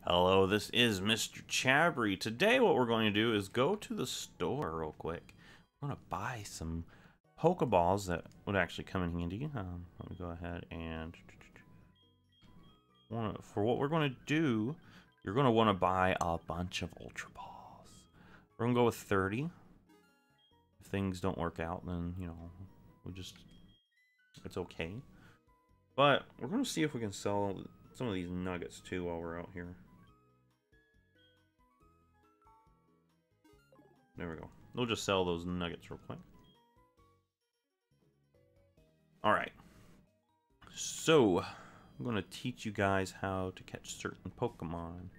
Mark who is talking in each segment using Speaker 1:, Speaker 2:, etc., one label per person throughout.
Speaker 1: Hello, this is MrChabry. Today what we're going to do is go to the store real quick. We're going to buy some Pokeballs that would actually come in handy. Let me go ahead and... For what we're going to do, you're going to want to buy a bunch of Ultra Balls. We're going to go with 30. If things don't work out, then, you know, it's okay. But we're going to see if we can sell some of these nuggets too while we're out here. There we go. We'll just sell those nuggets real quick. Alright. So, I'm going to teach you guys how to catch certain Pokemon.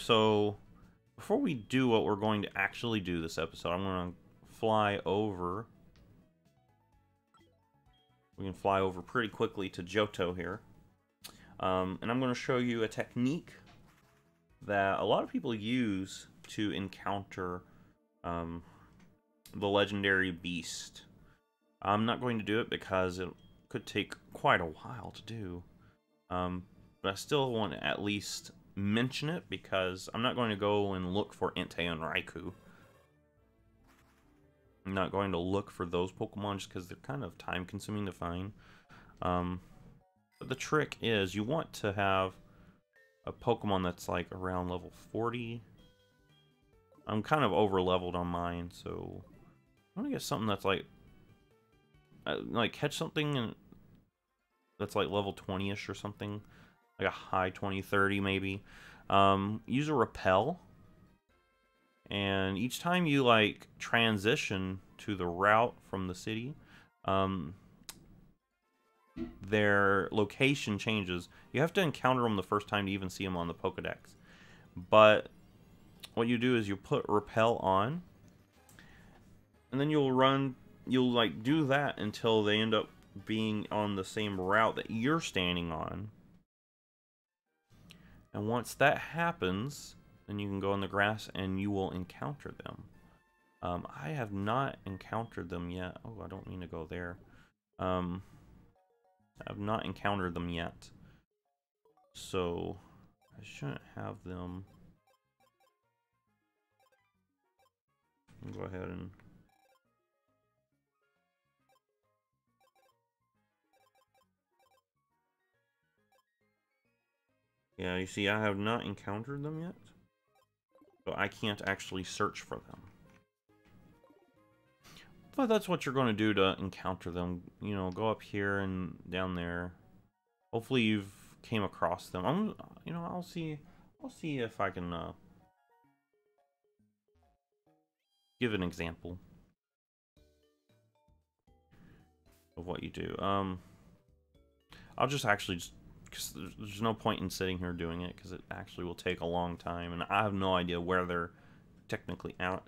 Speaker 1: So, before we do what we're going to actually do this episode, I'm going to fly over. We can fly over pretty quickly to Johto here. And I'm going to show you a technique that a lot of people use to encounter the legendary beast. I'm not going to do it because it could take quite a while to do. But I still want to at least mention it because I'm not going to go and look for Entei and Raikou. I'm not going to look for those Pokemon just because they're kind of time consuming to find. But the trick is you want to have a Pokemon that's like around level 40. I'm kind of over leveled on mine, so I want to get something that's like catch something that's like level 20-ish or something, like a high 20, 30 maybe. Use a repel, and each time you like transition to the route from the city, their location changes. You have to encounter them the first time to even see them on the Pokedex. But what you do is you put repel on, and then you'll like do that until they end up being on the same route that you're standing on. And once that happens, then you can go in the grass and you will encounter them. I have not encountered them yet. Oh, I don't mean to go there. I've not encountered them yet, so I shouldn't have them. I'll go ahead and yeah, you see, I have not encountered them yet, so I can't actually search for them. But that's what you're going to do to encounter them. You know, go up here and down there. Hopefully you've came across them. I'll see if I can give an example of what you do. I'll just actually because there's no point in sitting here doing it because it actually will take a long time, and I have no idea where they're technically at.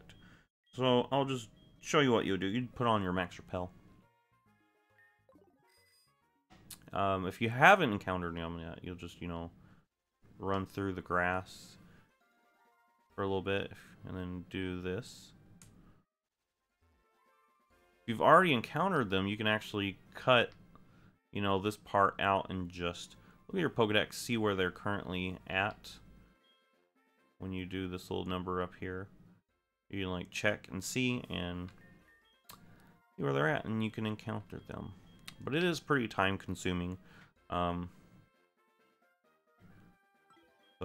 Speaker 1: So I'll just show you what you do. You put on your max repel. If you haven't encountered them yet, you'll just, you know, run through the grass for a little bit and then do this. If you've already encountered them, you can actually cut, you know, this part out and just look at your Pokedex, see where they're currently at. When you do this little number up here, you can like check and see where they're at, and you can encounter them. But it is pretty time consuming. So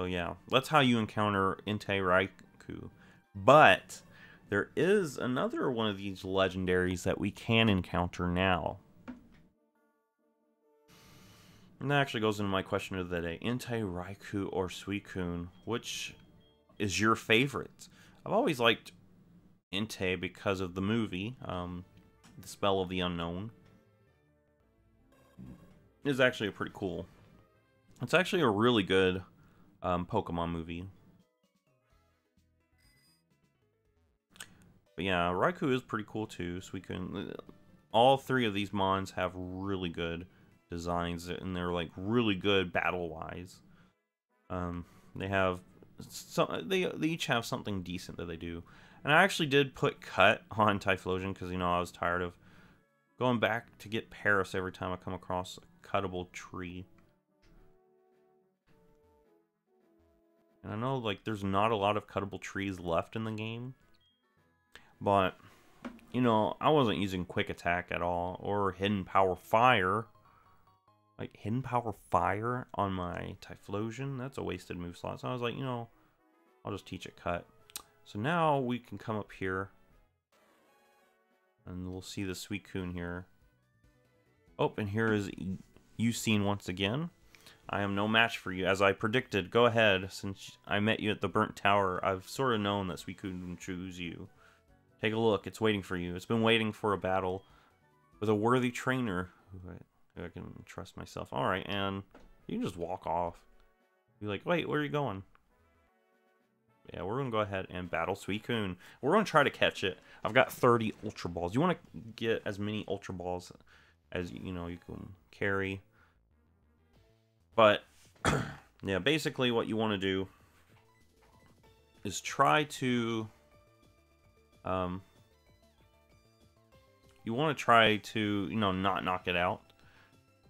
Speaker 1: yeah, that's how you encounter Entei Raikou. But there is another one of these legendaries that we can encounter now. And that actually goes into my question of the day. Entei Raikou or Suicune, which is your favorite? I've always liked Entei because of the movie, The Spell of the Unknown. It's actually pretty cool. It's actually a really good Pokemon movie. But yeah, Raikou is pretty cool too. Suicune. All three of these mons have really good designs, and they're like really good battle-wise. They have they each have something decent that they do. And I actually did put cut on Typhlosion because, you know, I was tired of going back to get Paris every time I come across a cuttable tree. I know, like, there's not a lot of cuttable trees left in the game, but, you know, I wasn't using quick attack at all, or hidden power fire. Like, hidden power fire on my Typhlosion, that's a wasted move slot. So I was like, you know, I'll just teach it cut. So now we can come up here, and we'll see the Suicune here. Oh, and here is Suicune once again. I am no match for you, as I predicted. Go ahead, since I met you at the Burnt Tower. I've sort of known that Suicune would choose you. Take a look, it's waiting for you. It's been waiting for a battle with a worthy trainer who I can trust myself. Alright, and you can just walk off. You're like, wait, where are you going? Yeah, we're going to go ahead and battle Suicune. We're going to try to catch it. I've got 30 Ultra Balls. You want to get as many Ultra Balls as, you know, you can carry. But, yeah, basically what you want to do is try to... you want to try to, you know, not knock it out,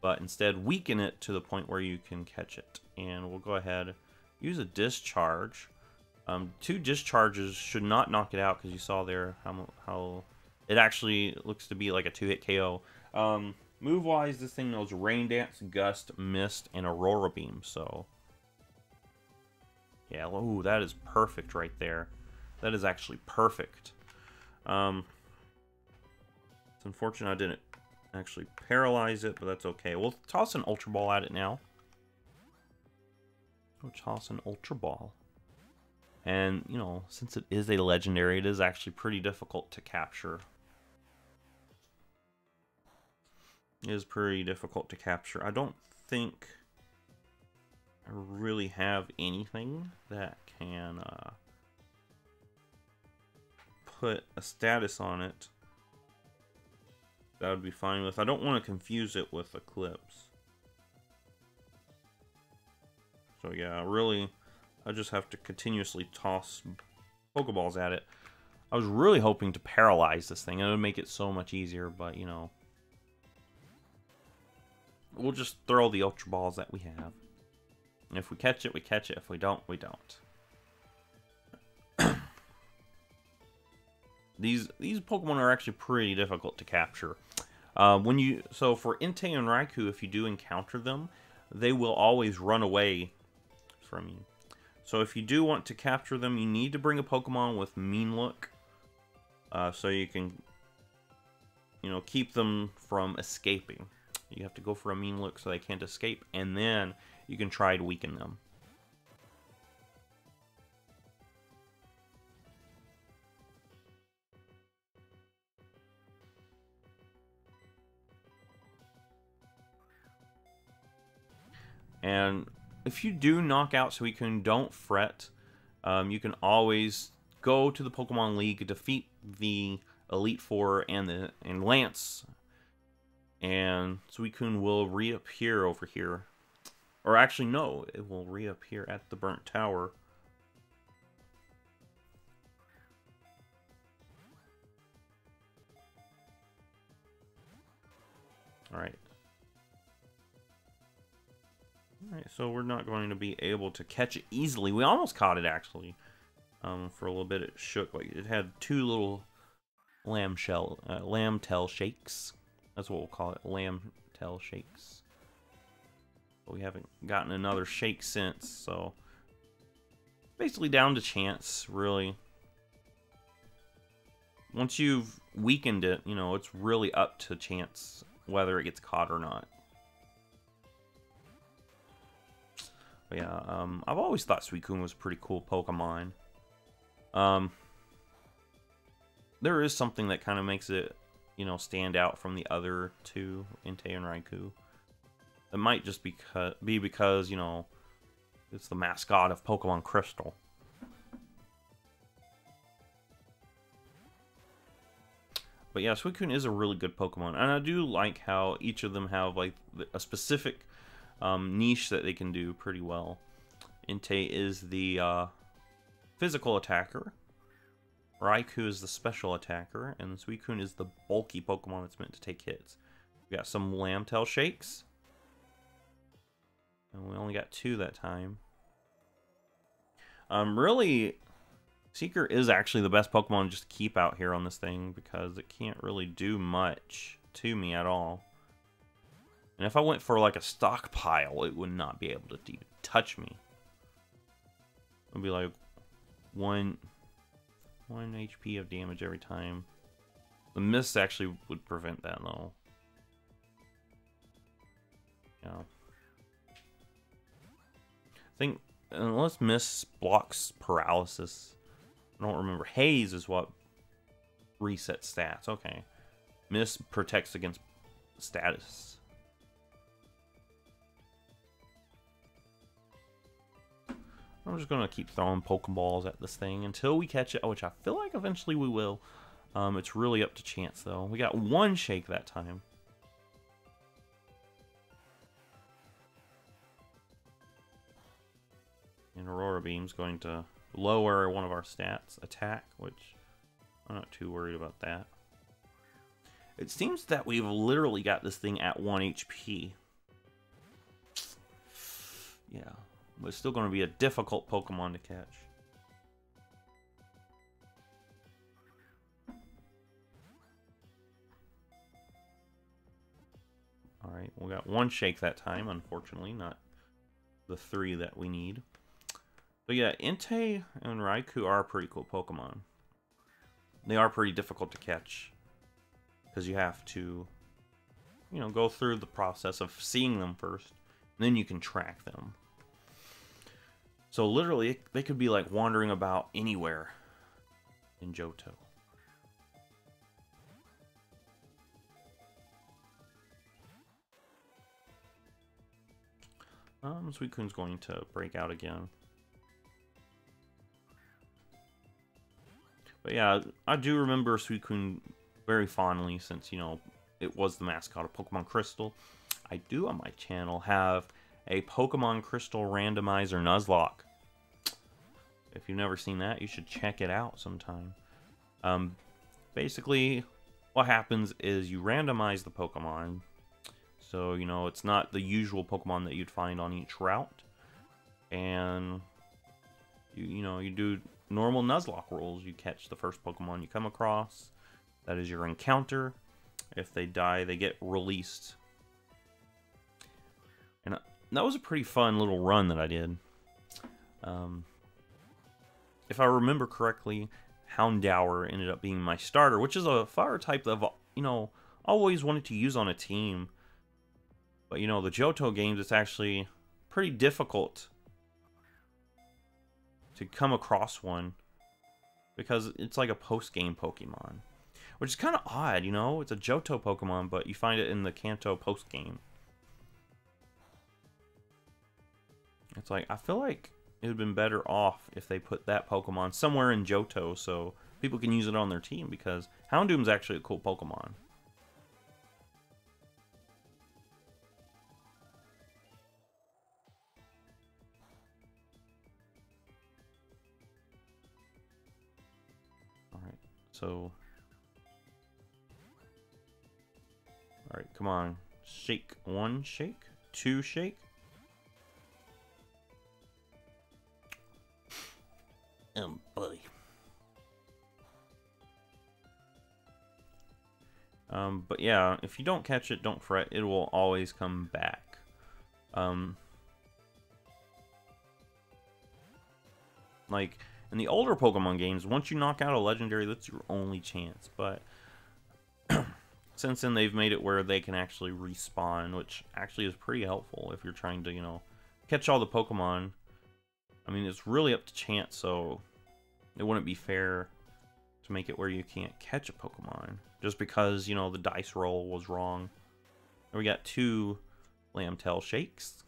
Speaker 1: but instead weaken it to the point where you can catch it. And we'll go ahead, use a discharge. 2 discharges should not knock it out, because you saw there how it actually looks to be like a 2-hit KO. Move-wise, this thing knows Rain Dance, Gust, Mist, and Aurora Beam, so... yeah, ooh, that is perfect right there. That is actually perfect. It's unfortunate I didn't actually paralyze it, but that's okay. We'll toss an Ultra Ball at it now. We'll toss an Ultra Ball. And, you know, since it is a legendary, it is actually pretty difficult to capture. It is pretty difficult to capture. I don't think I really have anything that can put a status on it that would be fine with. I don't want to confuse it with Eclipse. So yeah, really, I just have to continuously toss Pokeballs at it. I was really hoping to paralyze this thing. It would make it so much easier, but you know. We'll just throw the Ultra Balls that we have. And if we catch it, we catch it. If we don't, we don't. These Pokemon are actually pretty difficult to capture. So for Entei and Raikou, if you do encounter them, they will always run away from you. So if you do want to capture them, you need to bring a Pokemon with Mean Look, so you can, you know, keep them from escaping. You have to go for a Mean Look so they can't escape, and then you can try to weaken them. And if you do knock out Suicune, don't fret. You can always go to the Pokemon League, defeat the Elite Four and Lance, and Suicune will reappear over here. Or actually, no, it will reappear at the Burnt Tower. Alright. Alright, so we're not going to be able to catch it easily. We almost caught it, actually. For a little bit, it shook. Like, it had 2 little lamb tail shakes. That's what we'll call it, lamb tail shakes. But we haven't gotten another shake since, so... basically down to chance, really. Once you've weakened it, you know, it's really up to chance whether it gets caught or not. But yeah, I've always thought Suicune was a pretty cool Pokemon. There is something that kind of makes it, you know, stand out from the other 2, Entei and Raikou. It might just be because, you know, it's the mascot of Pokemon Crystal. But yeah, Suicune is a really good Pokemon, and I do like how each of them have like a specific niche that they can do pretty well. Entei is the physical attacker, Raikou is the special attacker, and Suicune is the bulky Pokemon that's meant to take hits. We got some Lambtail Shakes, and we only got 2 that time. Really, Seeker is actually the best Pokemon just to keep out here on this thing because it can't really do much to me at all. And if I went for like a stockpile, it would not be able to even touch me. It would be like one HP of damage every time. The mist actually would prevent that though. Yeah. I think unless mist blocks paralysis. I don't remember. Haze is what resets stats. Okay. Mist protects against status. I'm just going to keep throwing Pokeballs at this thing until we catch it, which I feel like eventually we will. It's really up to chance, though. We got one shake that time. And Aurora Beam's going to lower one of our stats, attack, which I'm not too worried about that. It seems that we've literally got this thing at 1 HP. Yeah, but it's still going to be a difficult Pokemon to catch. Alright, we got one shake that time, unfortunately, not the 3 that we need. But yeah, Entei and Raikou are pretty cool Pokemon. They are pretty difficult to catch. Because you have to, you know, go through the process of seeing them first. And then you can track them. So literally, they could be like wandering about anywhere in Johto. Suicune's going to break out again. But yeah, I do remember Suicune very fondly since, you know, it was the mascot of Pokemon Crystal. I do on my channel have a Pokemon Crystal Randomizer Nuzlocke. If you've never seen that, you should check it out sometime. Basically, what happens is you randomize the Pokemon. So, you know, it's not the usual Pokemon that you'd find on each route. And, you know, you do normal Nuzlocke rules. You catch the first Pokemon you come across. That is your encounter. If they die, they get released. And that was a pretty fun little run that I did. If I remember correctly, Houndour ended up being my starter, which is a fire type that I've, you know, always wanted to use on a team. But, you know, the Johto games, it's actually pretty difficult to come across one because it's like a post-game Pokemon. Which is kind of odd, you know? It's a Johto Pokemon, but you find it in the Kanto post-game. It's like, I feel like it would have been better off if they put that Pokemon somewhere in Johto so people can use it on their team, because Houndoom's actually a cool Pokemon. Alright, so... Alright, come on. Shake. 1 shake. 2 shake. Buddy. But yeah, if you don't catch it, don't fret. It will always come back. Like, in the older Pokemon games, once you knock out a legendary, that's your only chance. But since then, they've made it where they can actually respawn, which actually is pretty helpful if you're trying to, you know, catch all the Pokemon. I mean, it's really up to chance, so it wouldn't be fair to make it where you can't catch a Pokemon just because, you know, the dice roll was wrong. And we got 2 Lambtail shakes.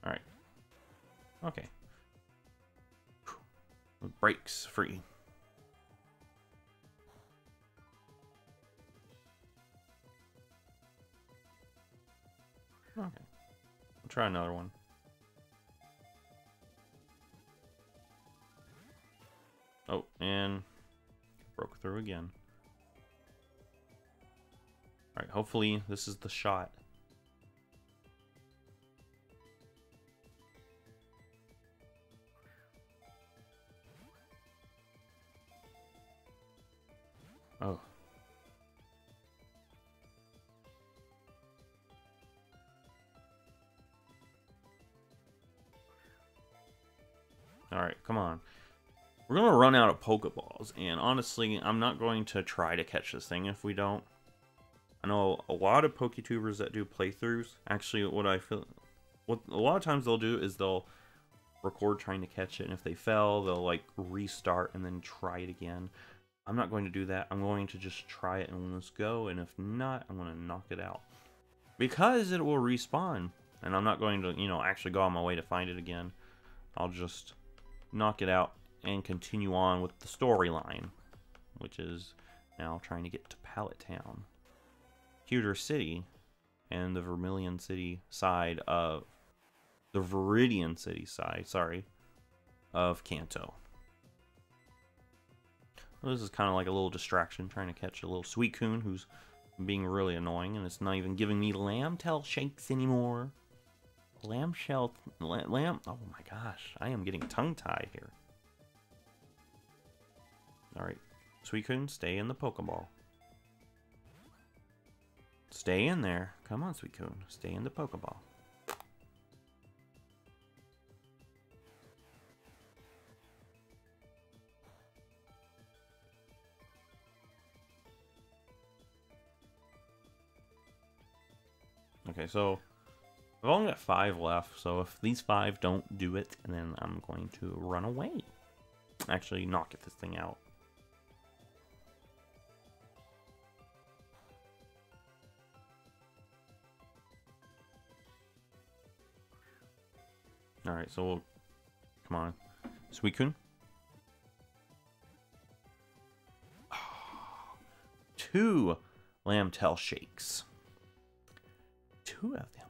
Speaker 1: Alright. Okay. Breaks free. Okay. I'll try another one. Oh, and Broke through again. Alright, hopefully this is the shot. Oh. Alright, come on. We're going to run out of Pokeballs, and honestly, I'm not going to try to catch this thing if we don't. I know a lot of PokeTubers that do playthroughs, actually what a lot of times they'll do is they'll record trying to catch it, and if they fail, they'll like restart and then try it again. I'm not going to do that. I'm going to just try it and let's go, and if not, I'm going to knock it out. Because it will respawn, and I'm not going to, you know, actually go on my way to find it again. I'll just knock it out and continue on with the storyline, which is now trying to get to Pallet Town, Pewter City, and the Vermilion City side of the Viridian City side, sorry, of Kanto. Well, this is kind of like a little distraction, trying to catch a little Suicune who's being really annoying, and it's not even giving me lamb tail shakes anymore. Lamb. Oh my gosh, I am getting tongue-tied here. Alright, Suicune, stay in the Pokeball. Stay in there. Come on, Suicune, stay in the Pokeball. Okay, so I've only got 5 left, so if these 5 don't do it, then I'm going to run away. Actually, knock this thing out. Alright, so we'll... Come on. Suicune. Oh, 2 lamb tail shakes. 2 of them.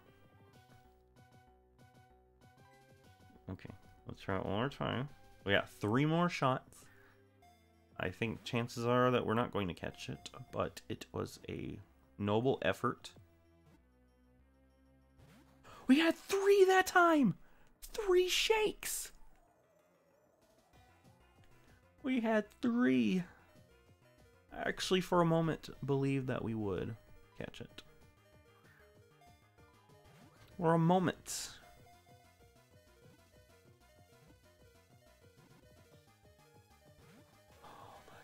Speaker 1: Okay, let's try it one more time. We got 3 more shots. I think chances are that we're not going to catch it, but it was a noble effort. We had 3 that time! 3 shakes! We had 3. I actually, for a moment, believed that we would catch it. For a moment. Oh my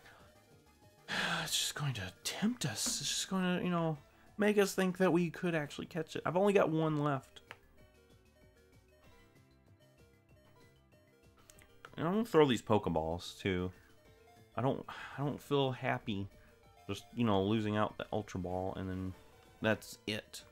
Speaker 1: god. It's just going to tempt us. It's just going to, you know, make us think that we could actually catch it. I've only got 1 left. And I'm gonna throw these Pokeballs too. I don't feel happy just, you know, losing out the Ultra Ball and then that's it.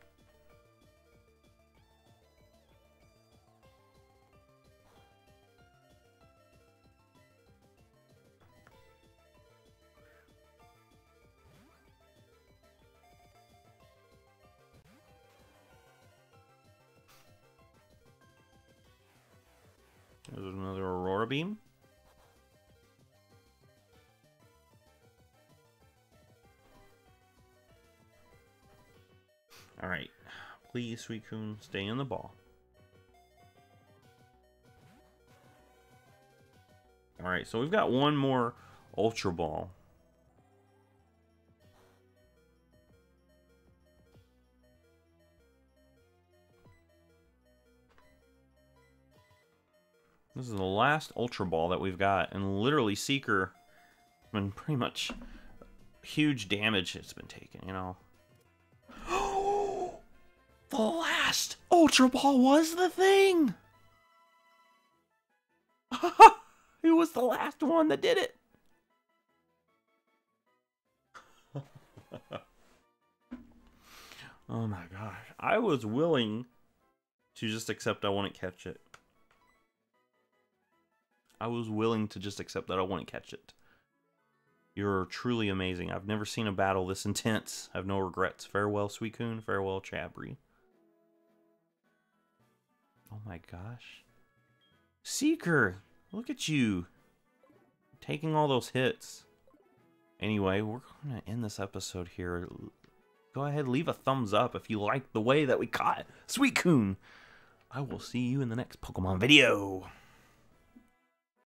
Speaker 1: There's another Aurora Beam. Alright. Please, Suicune, stay in the ball. Alright, so we've got 1 more Ultra Ball. This is the last Ultra Ball that we've got, and literally Seeker has been pretty much huge damage it's been taking, you know. The last Ultra Ball was the thing! It was the last one that did it! Oh my gosh. I was willing to just accept I wouldn't catch it. I was willing to just accept that I wouldn't catch it. You're truly amazing. I've never seen a battle this intense. I have no regrets. Farewell, Suicune. Farewell, Chabry. Oh my gosh. Seeker! Look at you. Taking all those hits. Anyway, we're going to end this episode here. Go ahead, leave a thumbs up if you like the way that we caught Suicune. I will see you in the next Pokemon video.